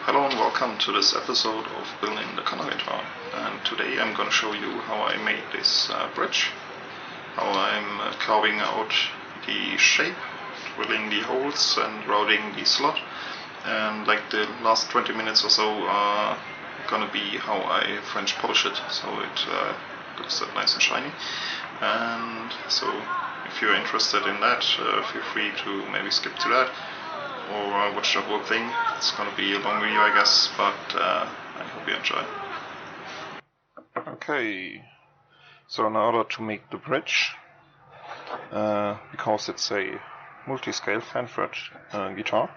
Hello and welcome to this episode of building the Canna Guitar, and today I'm going to show you how I made this bridge, how I'm carving out the shape, drilling the holes and routing the slot, and like the last 20 minutes or so are going to be how I French polish it so it looks that nice and shiny. And so if you're interested in that, feel free to maybe skip to that or watch the whole thing. It's gonna be a long video, I guess, but I hope you enjoy. Okay, so in order to make the bridge, because it's a multi-scale fan-fret guitar,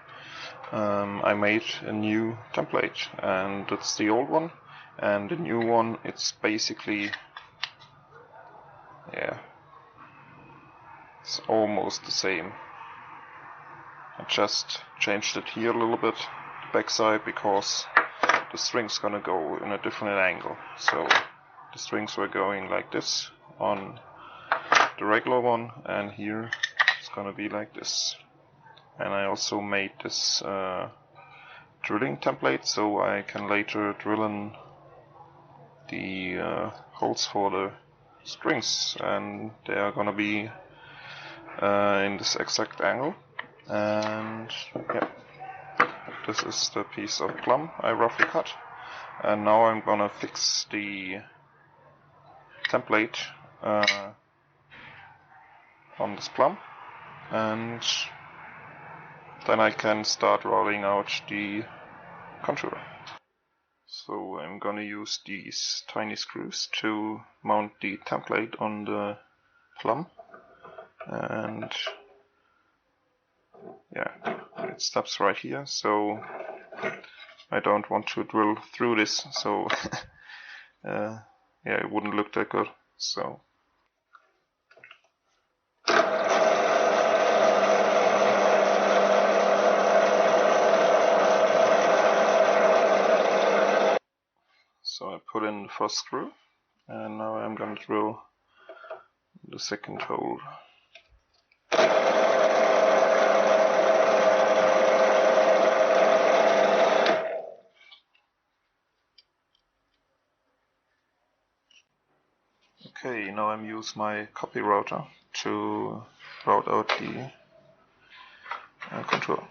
I made a new template, and it's the old one, and the new one, it's basically, yeah, it's almost the same. I just changed it here a little bit, the backside, because the string's gonna go in a different angle. So the strings were going like this on the regular one, and here it's gonna be like this. And I also made this drilling template so I can later drill in the holes for the strings, and they are gonna be in this exact angle. And yeah, this is the piece of plum I roughly cut, and now I'm gonna fix the template on this plum, and then I can start rolling out the contour. So I'm gonna use these tiny screws to mount the template on the plum, and yeah, it stops right here, so I don't want to drill through this, so yeah, it wouldn't look that good. So I put in the first screw, and now I'm going to drill the second hole. Okay, now I'm using my copy router to route out the contour.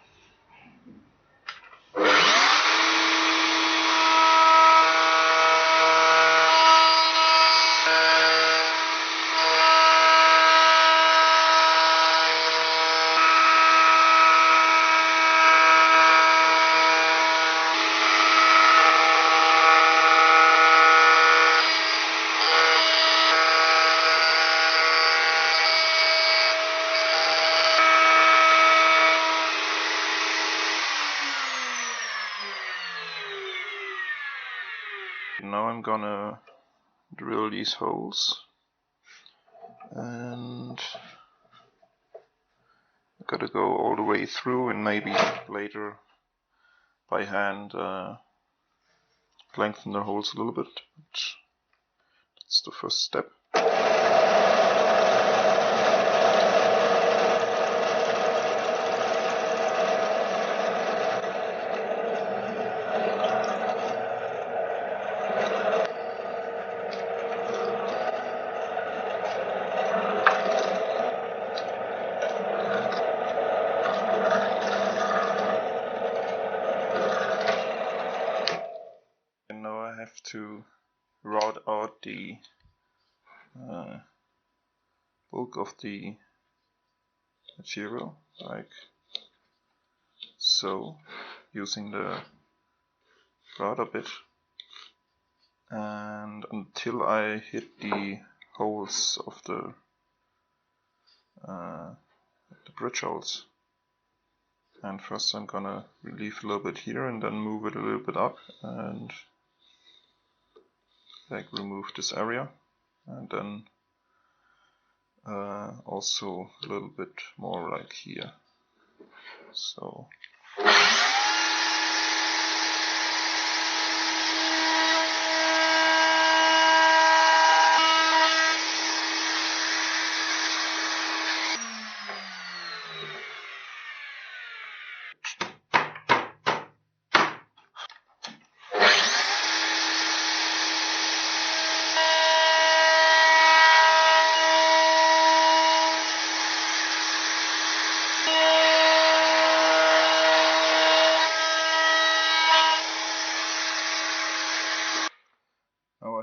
Now I'm gonna drill these holes, and I gotta go all the way through, and maybe later by hand lengthen the holes a little bit, but that's the first step. To route out the bulk of the material, like so, using the router bit, and until I hit the holes of the bridge holes. And first I'm gonna relieve a little bit here, and then move it a little bit up, and like remove this area, and then also a little bit more like here. So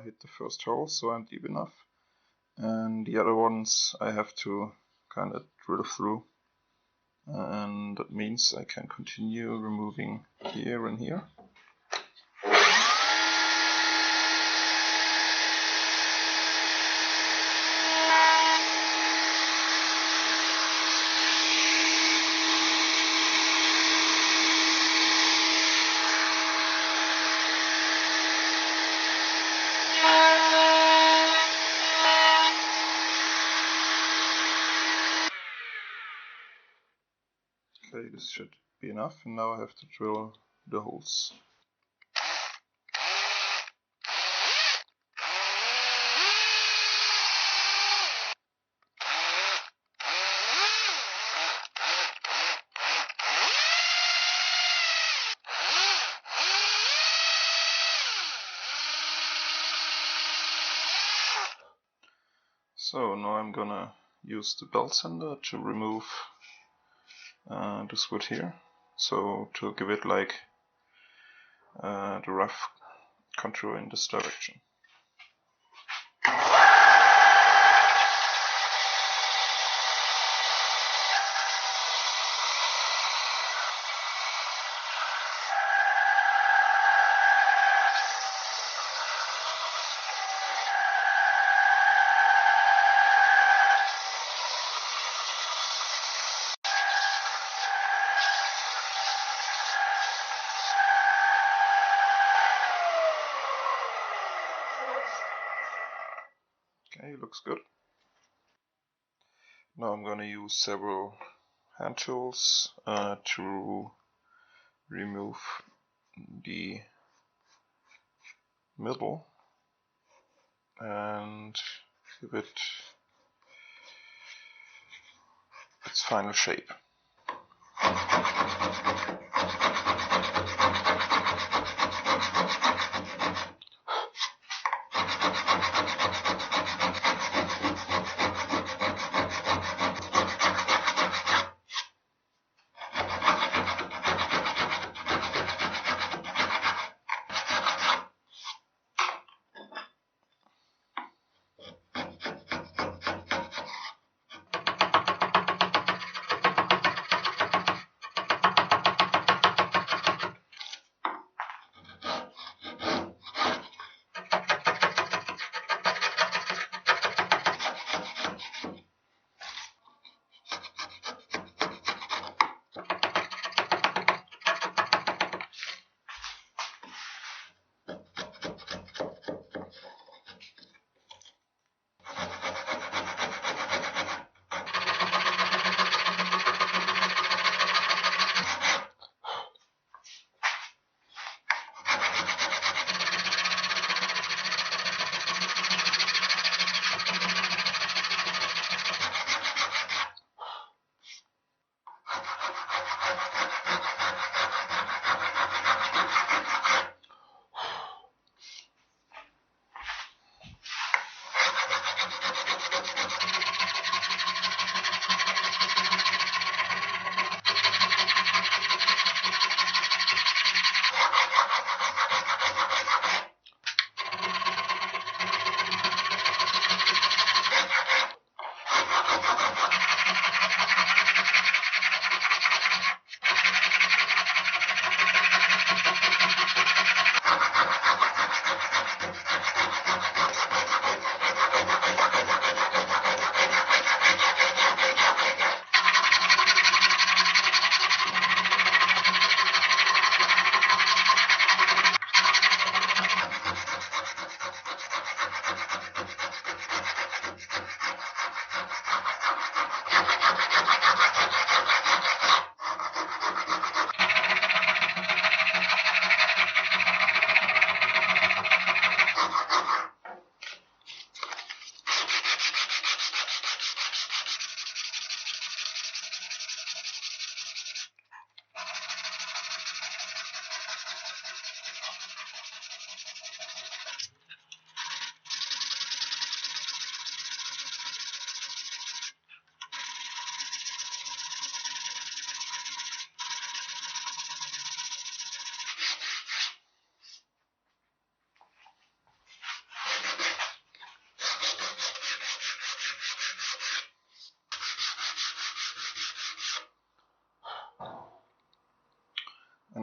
hit the first hole, so I'm deep enough. And the other ones I have to kind of drill through. And that means I can continue removing here and here. Okay, this should be enough, and now I have to drill the holes. So now I'm gonna use the belt sander to remove this wood here, so to give it like the rough contour in this direction. Okay, looks good. Now I'm going to use several hand tools to remove the middle and give it its final shape.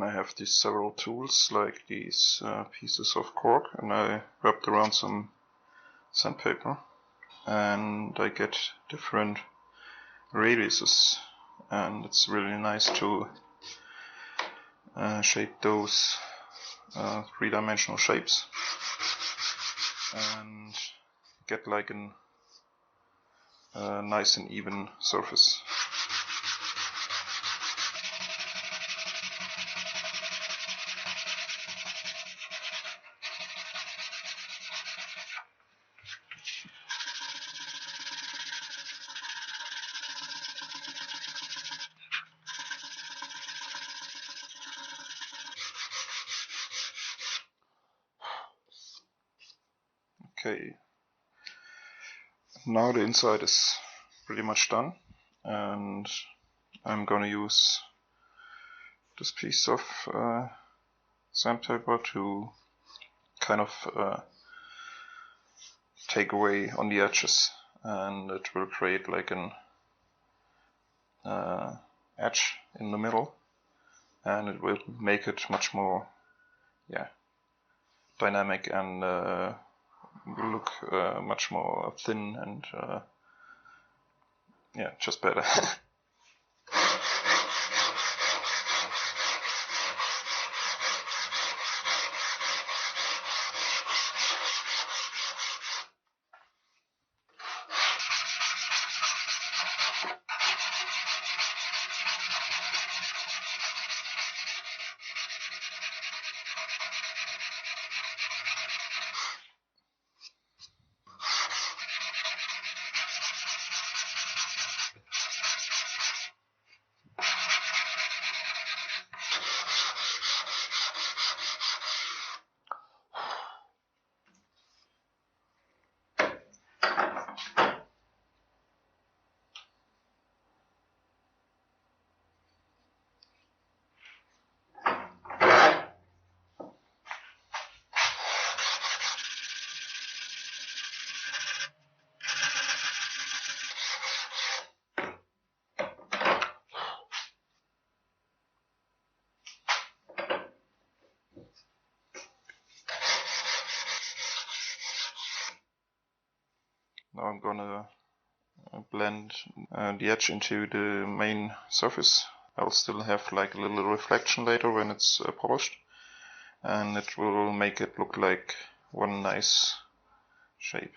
And I have these several tools, like these pieces of cork, and I wrapped around some sandpaper, and I get different radiuses, and it's really nice to shape those three-dimensional shapes and get like a nice and even surface. Okay, now the inside is pretty much done, and I'm gonna use this piece of sandpaper to kind of take away on the edges, and it will create like an edge in the middle, and it will make it much more dynamic and will look much more thin and just better. Now I'm gonna blend the edge into the main surface. I'll still have like a little reflection later when it's polished, and it will make it look like one nice shape.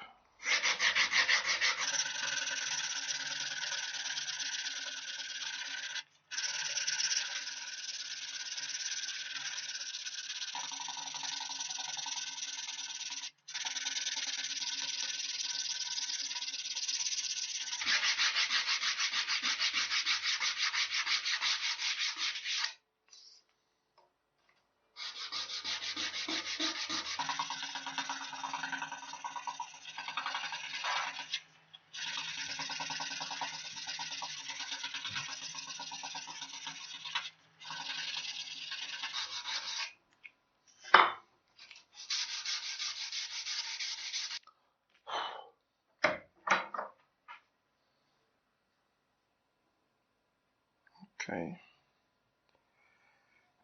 Okay.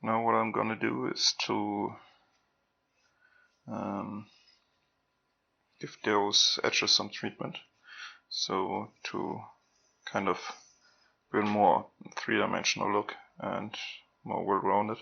Now what I'm gonna do is to give those edges some treatment, so to kind of build more three-dimensional look and more well-rounded.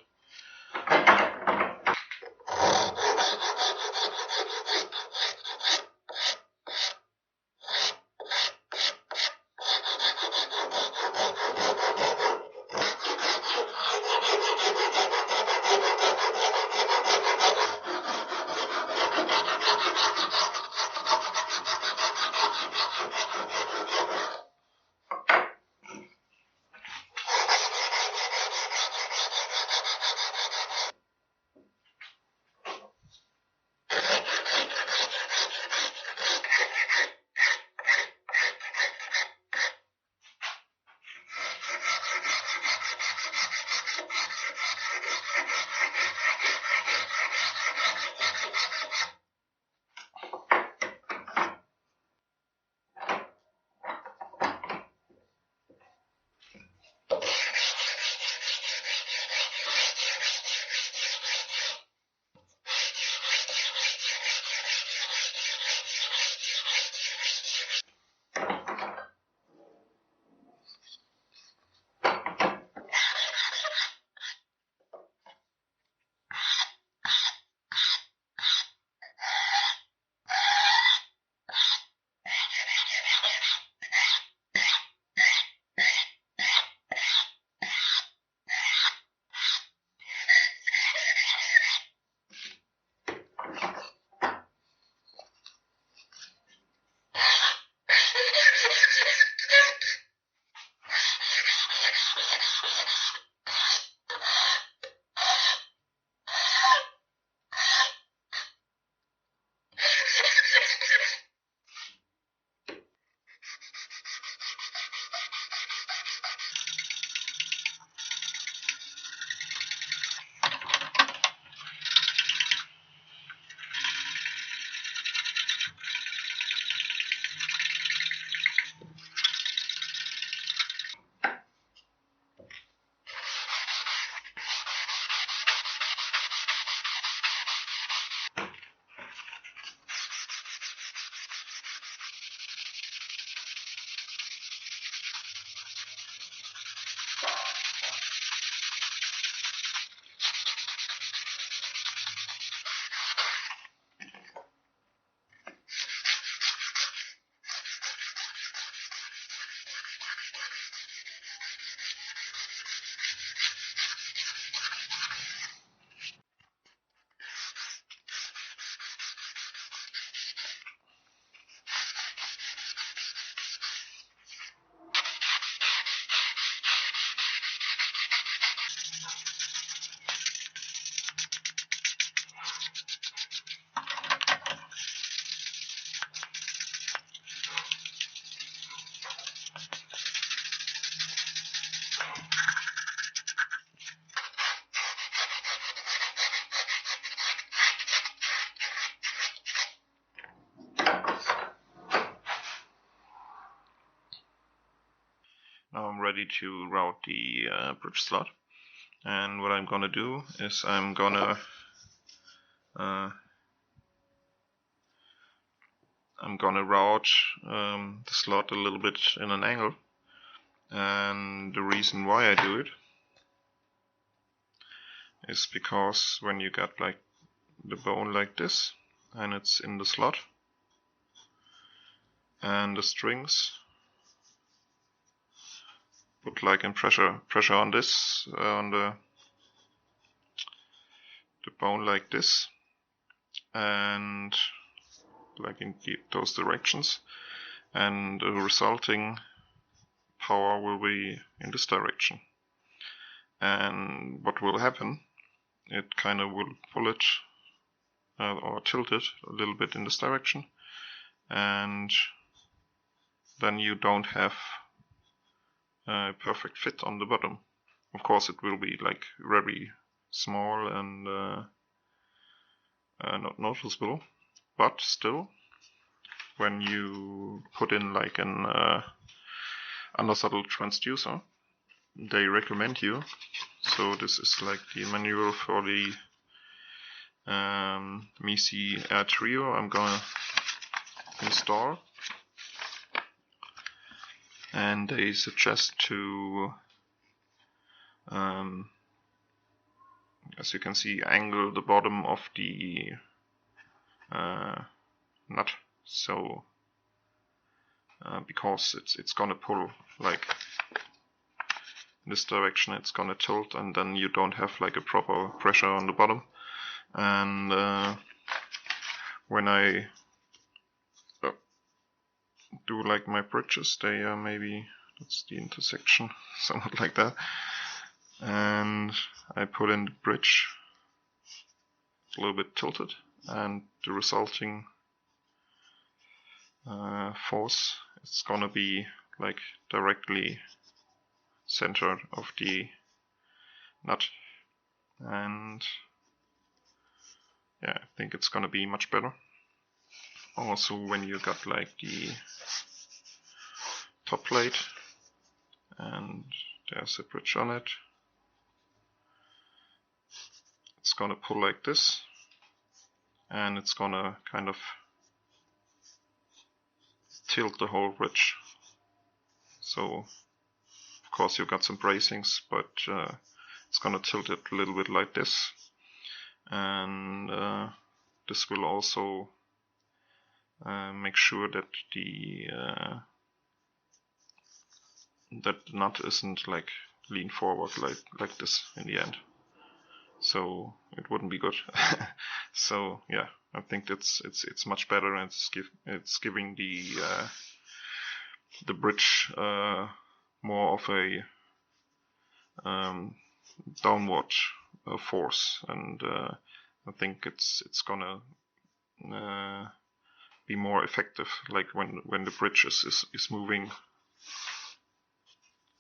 ready to route the bridge slot. And what I'm gonna do is I'm gonna route the slot a little bit in an angle. And the reason why I do it is because when you got like the bone like this and it's in the slot and the strings put like in pressure on this on the bone like this, and like in those directions, and the resulting power will be in this direction. And what will happen, it kind of will pull it or tilt it a little bit in this direction, and then you don't have a perfect fit on the bottom. Of course it will be like very small and not noticeable, but still, when you put in like an undersaddle transducer, they recommend you. So this is like the manual for the Misi Air Trio I'm gonna install, and they suggest to as you can see, angle the bottom of the nut, so because it's gonna pull like in this direction, it's gonna tilt, and then you don't have like a proper pressure on the bottom. And when I do like my bridges, they are maybe, that's the intersection, somewhat like that, and I put in the bridge a little bit tilted, and the resulting force is gonna be like directly centered of the nut, and yeah, I think it's gonna be much better. Also, when you got like the top plate and there's a bridge on it, it's gonna pull like this, and it's gonna kind of tilt the whole bridge. So of course you got some bracings, but it's gonna tilt it a little bit like this, and this will also make sure that the nut isn't like lean forward like this in the end. So it wouldn't be good. So yeah, I think it's much better, and it's giving the bridge more of a downward force, and I think it's gonna be more effective. Like when the bridge is moving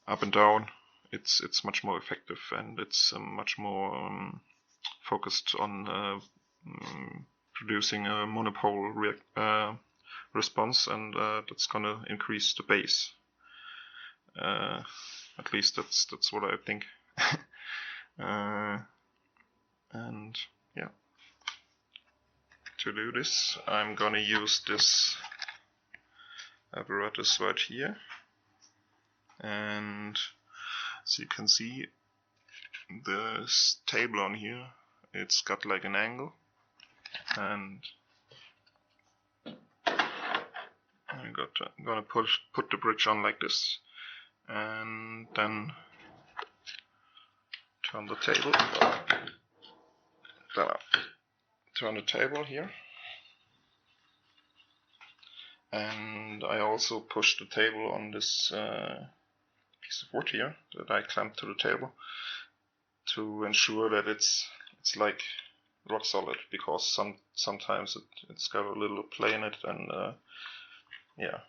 up and down, it's much more effective, and it's much more focused on producing a monopole response, and that's gonna increase the bass. At least that's what I think. And yeah, to do this, I'm gonna use this apparatus right here, and as you can see, this table on here, it's got like an angle, and I'm gonna put the bridge on like this, and then turn the table. Turn the table here, and I also push the table on this piece of wood here that I clamped to the table to ensure that it's like rock solid, because sometimes it's got a little play in it, and yeah,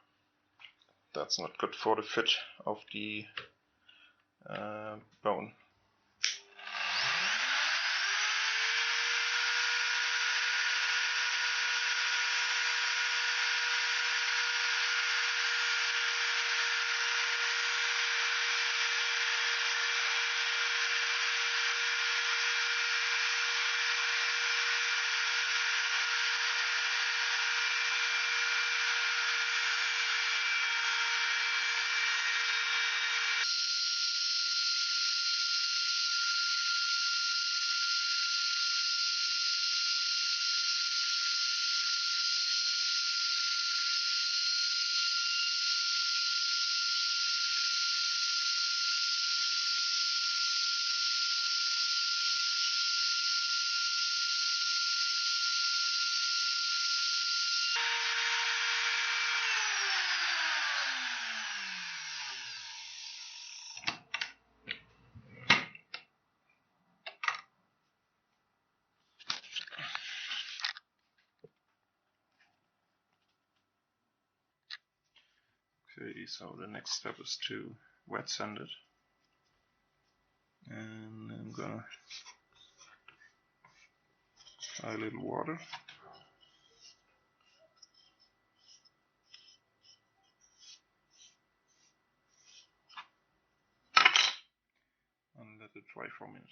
that's not good for the fit of the bone. Okay, so the next step is to wet sand it, and I'm gonna apply a little water. And let it dry for a minute.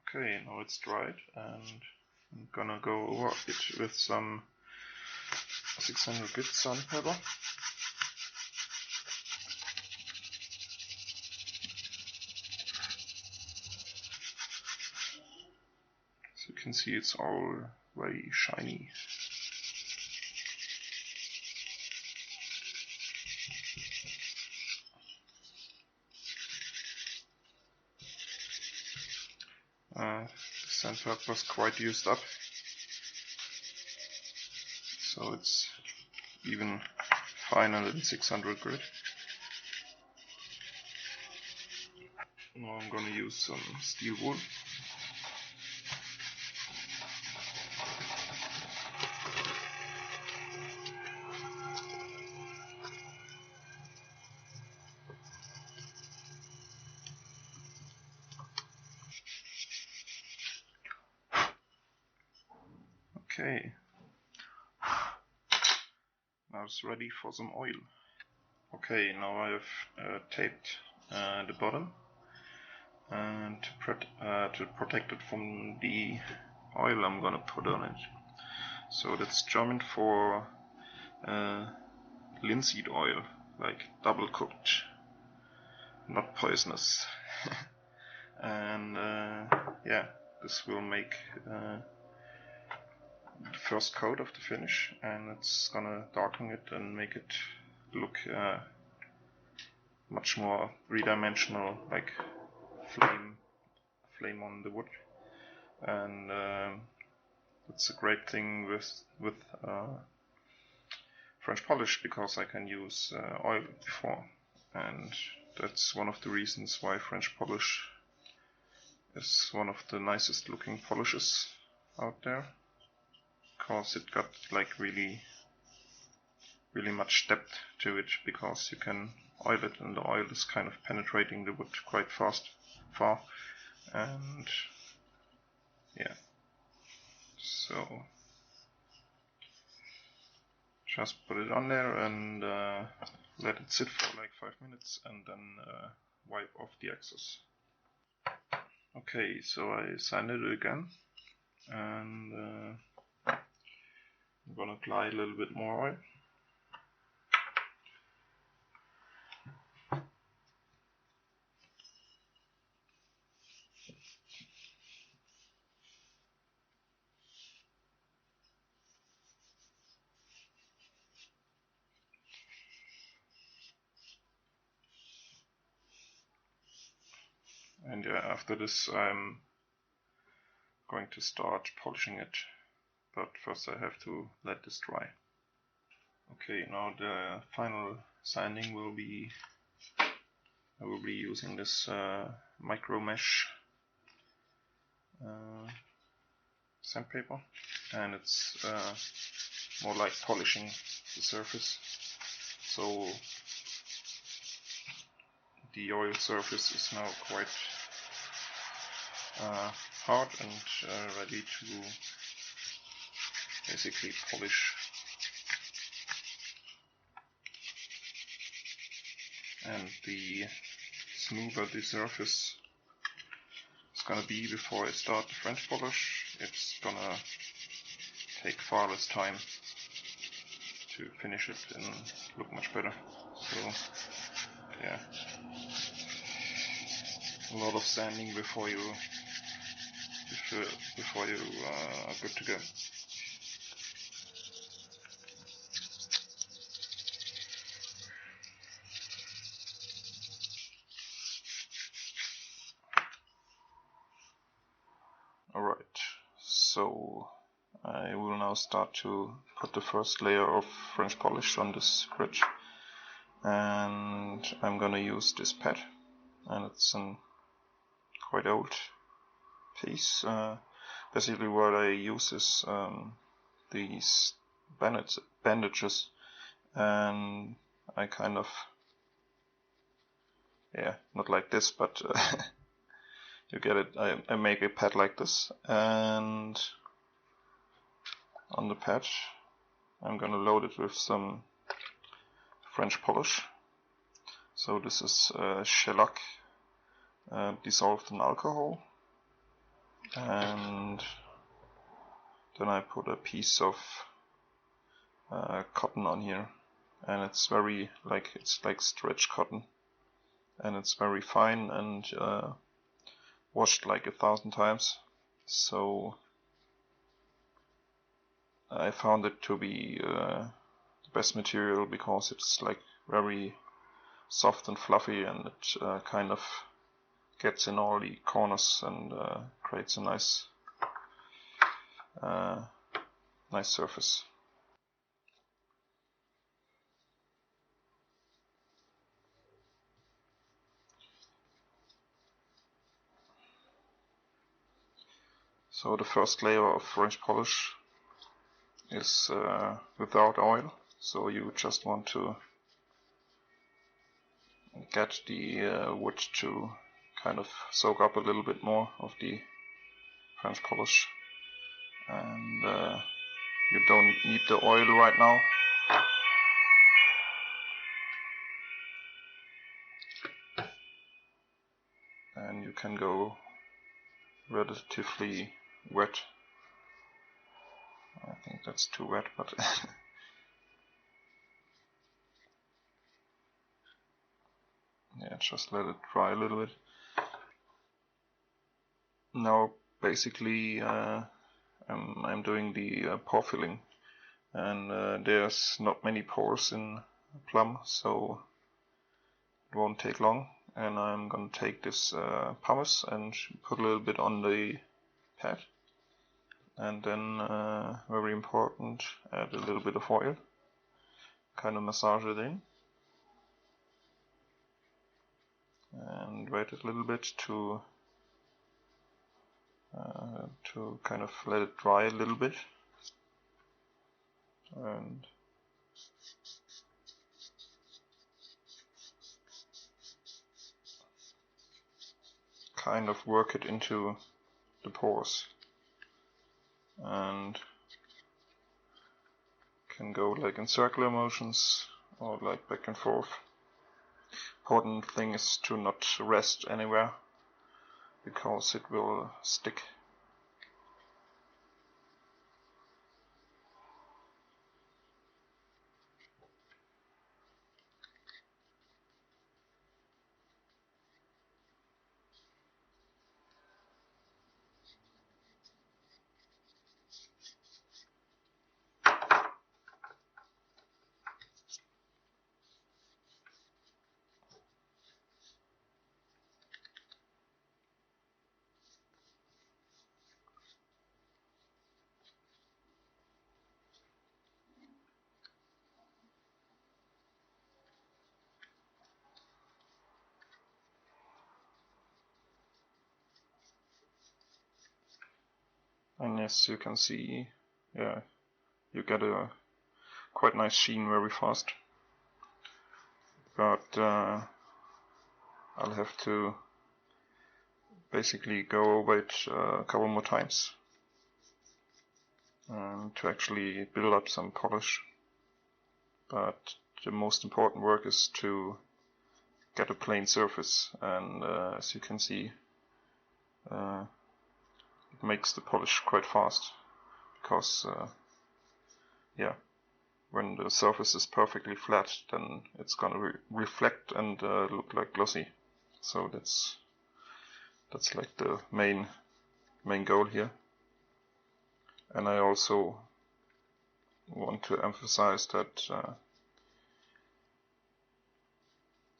Okay, now it's dried, and I'm gonna go over it with some 600 grit sandpaper. So you can see it's all very shiny. The sandpaper was quite used up, so it's even finer than 600 grit. Now I'm gonna use some steel wool. Okay, now it's ready for some oil. Okay, now I have taped the bottom and to protect it from the oil I'm gonna put on it. So that's German for linseed oil, like double cooked, not poisonous. And yeah, this will make the first coat of the finish, and it's gonna darken it and make it look much more three-dimensional, like flame on the wood. And it's a great thing with French polish, because I can use oil before, and that's one of the reasons why French polish is one of the nicest looking polishes out there, because it got like really much depth to it, because you can oil it and the oil is kind of penetrating the wood quite far, and yeah, so just put it on there and let it sit for like 5 minutes, and then wipe off the excess. Okay, so I sanded it again, and I'm gonna apply a little bit more oil. And yeah, after this I'm going to start polishing it, but first I have to let this dry. Okay, now the final sanding will be, I will be using this micro mesh sandpaper, and it's more like polishing the surface, so the oil surface is now quite hard and ready to basically polish. And the smoother the surface is gonna be before I start the French polish, it's gonna take far less time to finish it and look much better. So yeah, a lot of sanding before you are good to go. Alright, so I will now start to put the first layer of French polish on this bridge, and I'm gonna use this pad, and it's a quite old piece. Basically what I use is these bandages and I kind of, yeah, not like this, but you get it. I make a pad like this, and on the pad I'm gonna load it with some French polish. So this is shellac dissolved in alcohol, and then I put a piece of cotton on here, and it's very it's like stretch cotton, and it's very fine and washed like 1,000 times. So I found it to be the best material because it's like very soft and fluffy, and it kind of gets in all the corners and creates a nice nice surface. So the first layer of French polish is without oil, so you just want to get the wood to kind of soak up a little bit more of the French polish, and you don't need the oil right now. And you can go relatively wet. I think that's too wet, but yeah, just let it dry a little bit. Now basically I'm doing the pore filling, and there's not many pores in plum, so it won't take long. And I'm gonna take this pumice and put a little bit on the pad, and then very important, add a little bit of oil, kind of massage it in, and wait a little bit to kind of let it dry a little bit, and kind of work it into the pores, and can go like in circular motions or like back and forth. Important thing is to not rest anywhere, because it will stick. And as you can see, yeah, you get a quite nice sheen very fast. But I'll have to basically go over it a couple more times to actually build up some polish. But the most important work is to get a plain surface, and as you can see, it makes the polish quite fast, because yeah, when the surface is perfectly flat, then it's gonna reflect and look like glossy. So that's like the main goal here. And I also want to emphasize that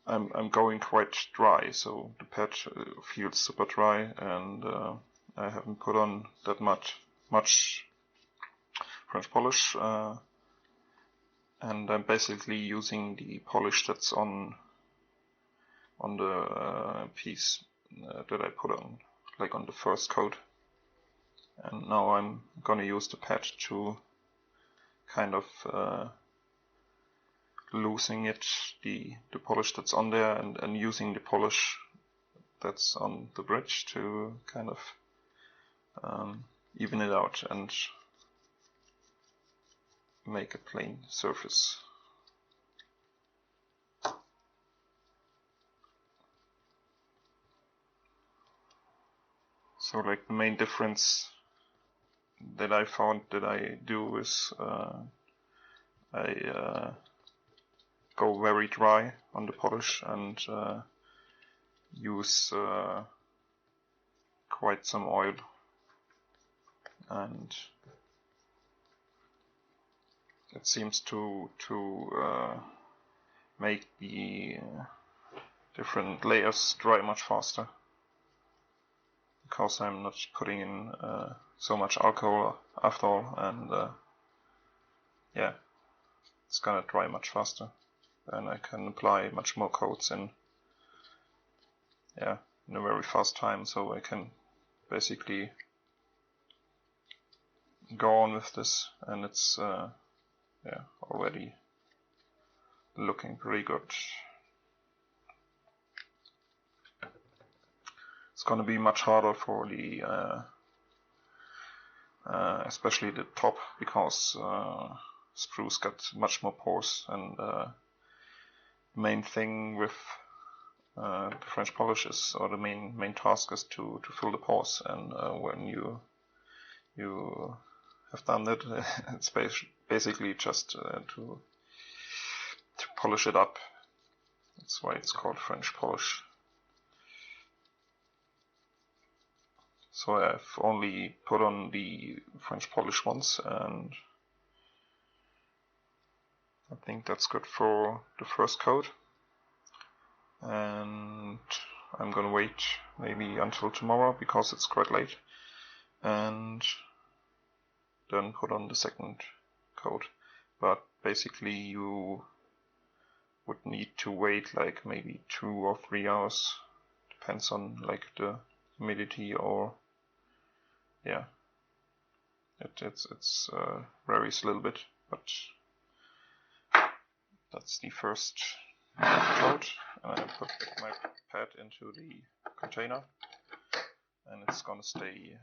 I'm going quite dry, so the pad feels super dry, and I haven't put on that much French polish, and I'm basically using the polish that's on the piece that I put on, like on the first coat. And now I'm gonna use the pad to kind of losing it, the polish that's on there, and using the polish that's on the bridge to kind of even it out and make a plain surface. So like the main difference that I found that I do is I go very dry on the polish and use quite some oil, and it seems to make the different layers dry much faster, because I'm not putting in so much alcohol after all, and yeah, it's gonna dry much faster, and I can apply much more coats in a very fast time, so I can basically go on with this, and it's already looking pretty good. It's gonna be much harder for the especially the top, because spruce got much more pores, and the main thing with the French polish is, or the main task is to fill the pores, and when you have done that, it's basically just to polish it up. That's why it's called French polish. So I've only put on the French polish once, and I think that's good for the first coat. And I'm gonna wait maybe until tomorrow, because it's quite late, and then put on the second coat. But basically you would need to wait like maybe 2 or 3 hours, depends on like the humidity, or yeah, it varies a little bit, but that's the first coat. And I put my pad into the container, and it's gonna stay,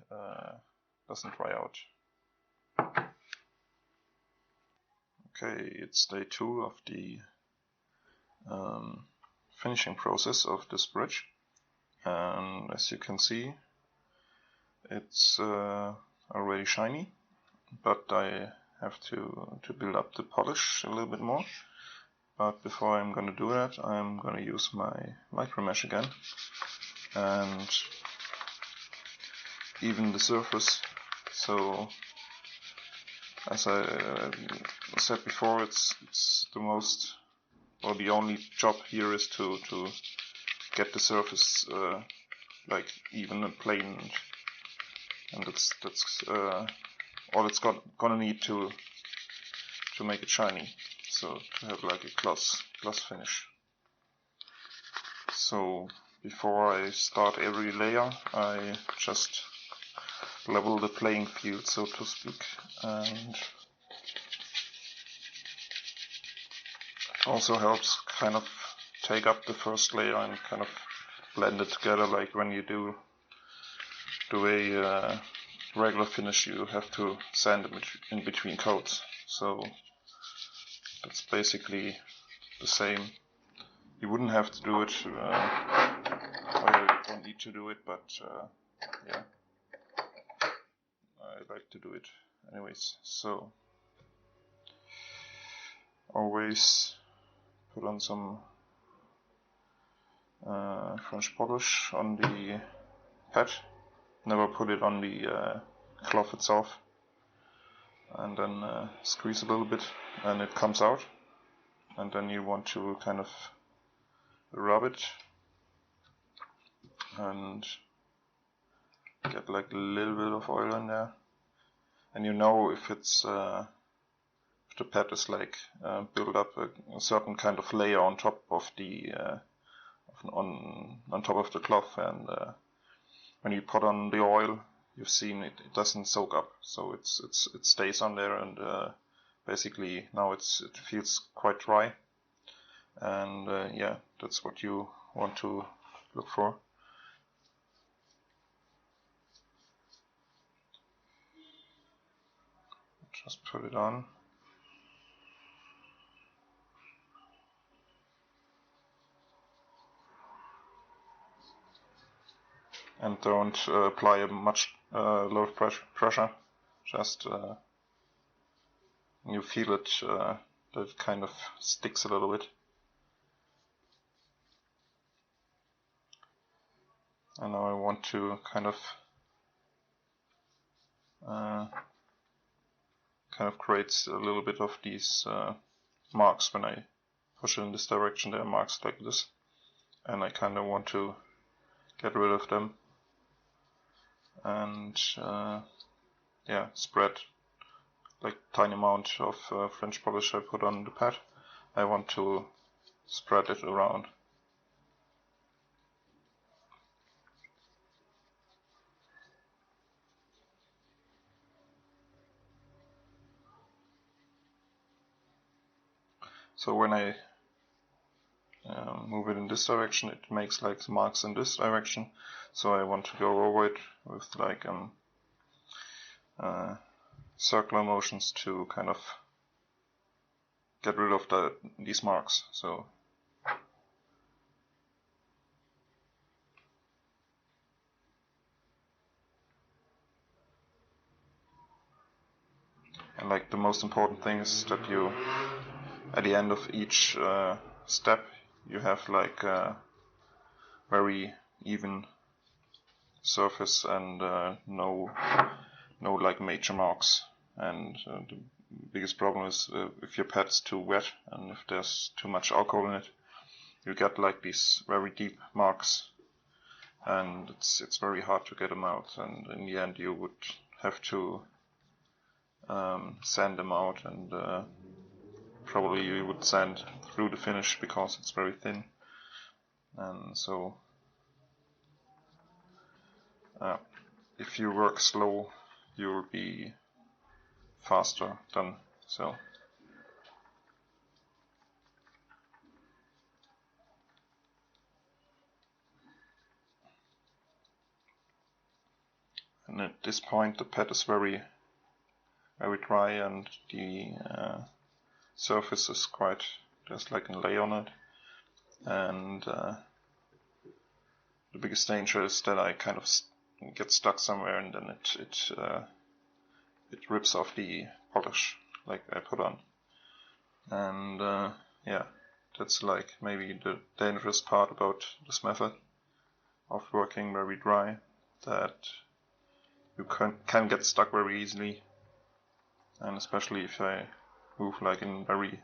doesn't dry out. Okay, it's day 2 of the finishing process of this bridge, and as you can see, it's already shiny, but I have to build up the polish a little bit more. But before I'm gonna do that, I'm gonna use my micro mesh again and even the surface. So as I said before, it's the most, or the only job here is to get the surface like even and plain, and that's all it's gonna need to make it shiny, so to have like a gloss finish. So before I start every layer, I just level the playing field, so to speak, and also helps kind of take up the first layer and kind of blend it together. Like when you do a regular finish, you have to sand in between coats, so that's basically the same. You wouldn't have to do it, or you don't need to do it, but yeah, I like to do it anyways. So always put on some French polish on the pad, never put it on the cloth itself, and then squeeze a little bit and it comes out, and then you want to kind of rub it and get like a little bit of oil in there, and you know if it's if the pad is like build up a certain kind of layer on top of the on top of the cloth, and when you put on the oil, you've seen it doesn't soak up, so it stays on there, and basically now it feels quite dry, and yeah, that's what you want to look for. Just put it on. And don't apply a lot of pressure. Just you feel it, that it kind of sticks a little bit. And now I want to kind of create a little bit of these marks. When I push it in this direction, there are marks like this, and I kind of want to get rid of them and yeah, spread like tiny amount of French polish I put on the pad. I want to spread it around. So when I move it in this direction, it makes like marks in this direction. So I want to go over it with like circular motions to kind of get rid of these marks. So and like the most important thing is that you, at the end of each step, you have like a very even surface and no like major marks. And the biggest problem is if your pad is too wet and if there's too much alcohol in it, you get like these very deep marks, and it's very hard to get them out. And in the end, you would have to sand them out, and probably you would sand through the finish because it's very thin. And so if you work slow, you'll be faster done. So and at this point the pad is very dry, and the surface is quite, there's like a layer on it, and the biggest danger is that I kind of get stuck somewhere, and then it rips off the polish like I put on. And yeah, that's like maybe the dangerous part about this method of working very dry, that you can get stuck very easily, and especially if I move like in very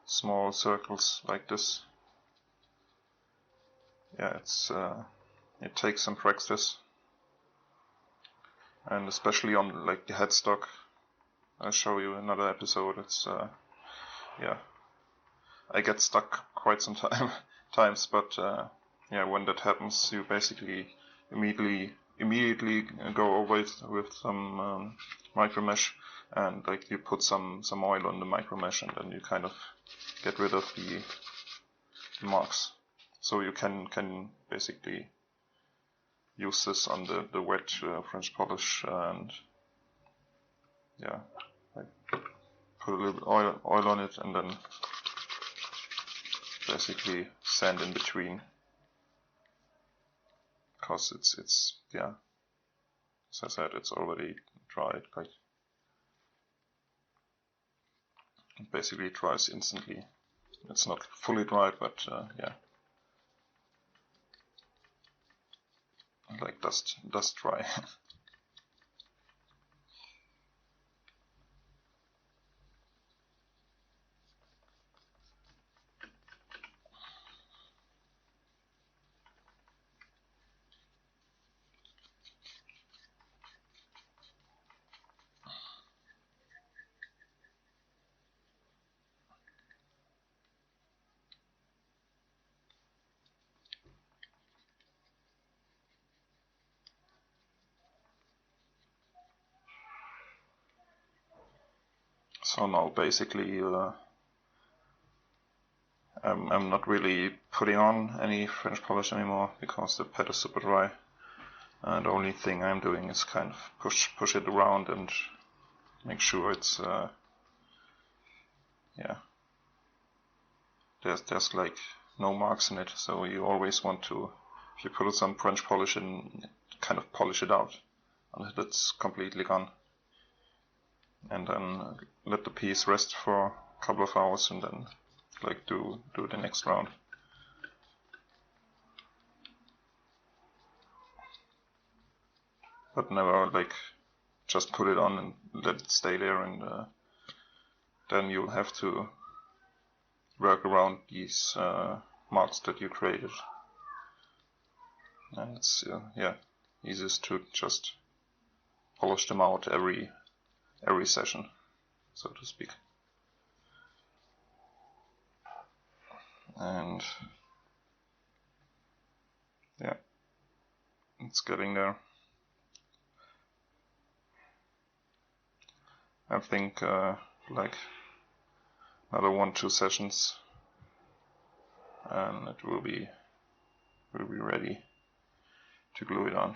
small circles like this. Yeah, it takes some practice, and especially on like the headstock, I'll show you another episode. It's yeah, I get stuck quite some times, but yeah, when that happens, you basically immediately go over it with some micro mesh, and like you put some oil on the micro mesh, and then you kind of get rid of the marks. So you can basically use this on the wet French polish, and yeah, like put a little bit oil on it, and then basically sand in between, because it's yeah, as I said, it's already dried. Like it basically dries instantly. It's not fully dried, but yeah, like dust dry. So now basically I'm not really putting on any French polish anymore because the pad is super dry. And the only thing I'm doing is kind of push it around and make sure it's yeah, there's like no marks in it, so you always want to, if you put some French polish in, kind of polish it out until it's completely gone, and then let the piece rest for a couple of hours and then like do the next round. But never like just put it on and let it stay there, and then you'll have to work around these marks that you created. And it's yeah, easiest to just polish them out every session, so to speak. And yeah, it's getting there. I think like another 1-2 sessions and it will be ready to glue it on.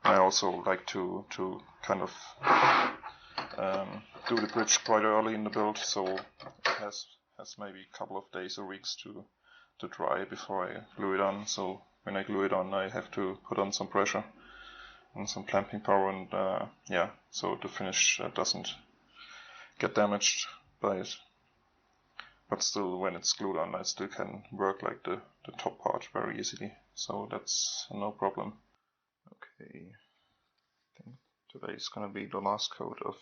I also like to kind of do the bridge quite early in the build, so it has maybe a couple of days or weeks to dry before I glue it on. So when I glue it on, I have to put on some pressure and some clamping power, and yeah, so the finish doesn't get damaged by it. But still, when it's glued on, I still can work like the top part very easily, so that's no problem. Okay, I think today is gonna be the last coat of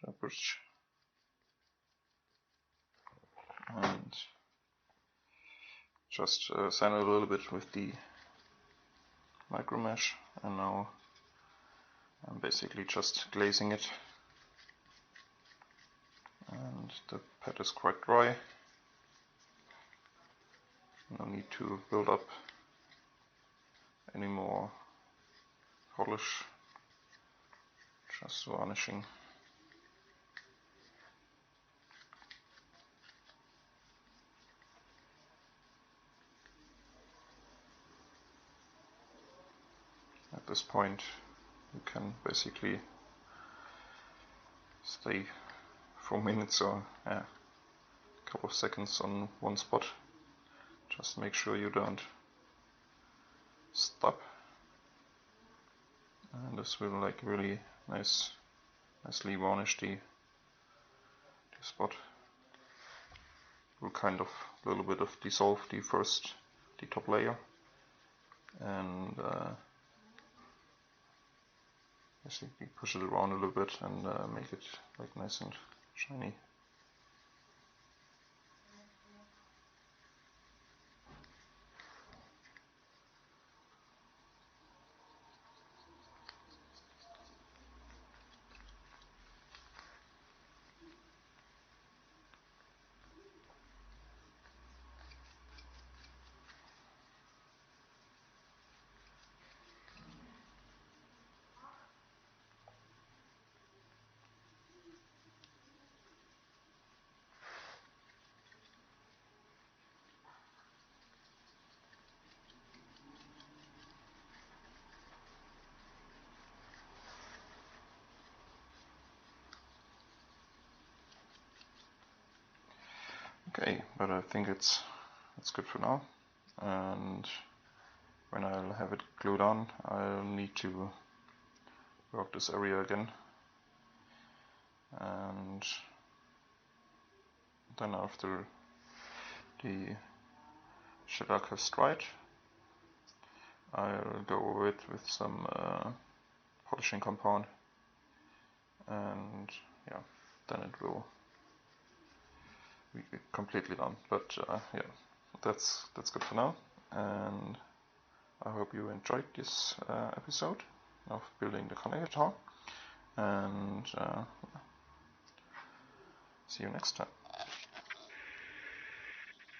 the bridge, and just sand it a little bit with the micro mesh, and now I'm basically just glazing it, and the pad is quite dry. No need to build up any more polish, just varnishing. At this point you can basically stay 4 minutes or a couple of seconds on one spot. Just make sure you don't stop, and this will like really nicely varnish the spot. Will kind of a little bit of dissolve the top layer, and basically push it around a little bit and make it like nice and shiny. Okay, but I think it's good for now, and when I'll have it glued on, I'll need to work this area again, and then after the shellac has dried, I'll go over it with some polishing compound, and yeah, then it will be completely done. But yeah, that's good for now, and I hope you enjoyed this episode of building the Canna Guitar, and see you next time.